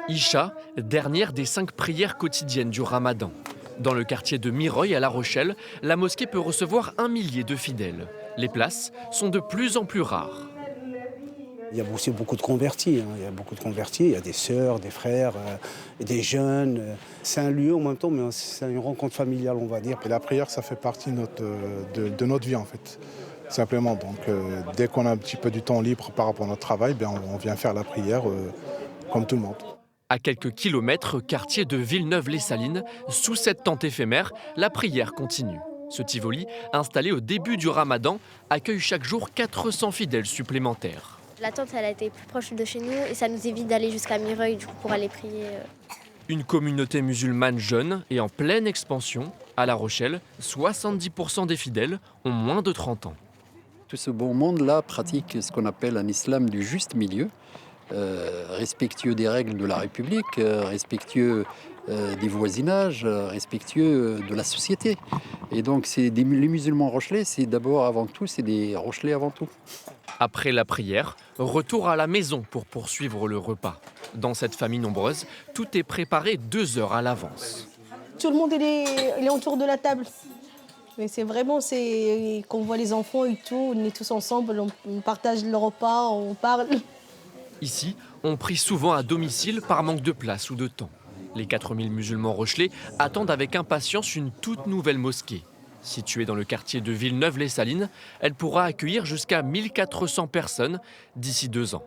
Isha, dernière des 5 prières quotidiennes du Ramadan. Dans le quartier de Mireuil à La Rochelle, la mosquée peut recevoir 1 millier de fidèles. Les places sont de plus en plus rares. Il y a aussi beaucoup de convertis, hein. Il y a beaucoup de convertis, il y a des sœurs, des frères, des jeunes. C'est un lieu en même temps, mais c'est une rencontre familiale, on va dire. Et la prière, ça fait partie de notre vie, en fait, simplement. Donc, dès qu'on a un petit peu du temps libre par rapport à notre travail, ben, on vient faire la prière comme tout le monde. À quelques kilomètres, quartier de Villeneuve-les-Salines, sous cette tente éphémère, la prière continue. Ce Tivoli, installé au début du Ramadan, accueille chaque jour 400 fidèles supplémentaires. La tente, elle a été plus proche de chez nous et ça nous évite d'aller jusqu'à Mireuil du coup, pour aller prier. Une communauté musulmane jeune et en pleine expansion. À La Rochelle, 70% des fidèles ont moins de 30 ans. Tout ce beau monde-là pratique ce qu'on appelle un islam du juste milieu, respectueux des règles de la République, respectueux des voisinages, respectueux de la société. Et donc les musulmans rochelais, c'est d'abord avant tout, c'est des rochelais avant tout. Après la prière, retour à la maison pour poursuivre le repas. Dans cette famille nombreuse, tout est préparé 2 heures à l'avance. Tout le monde il est autour de la table. Mais c'est vraiment, qu'on voit les enfants et tout, on est tous ensemble, on partage le repas, on parle. Ici, on prie souvent à domicile par manque de place ou de temps. Les 4000 musulmans rochelais attendent avec impatience une toute nouvelle mosquée. Située dans le quartier de Villeneuve-les-Salines, elle pourra accueillir jusqu'à 1400 personnes d'ici 2 ans.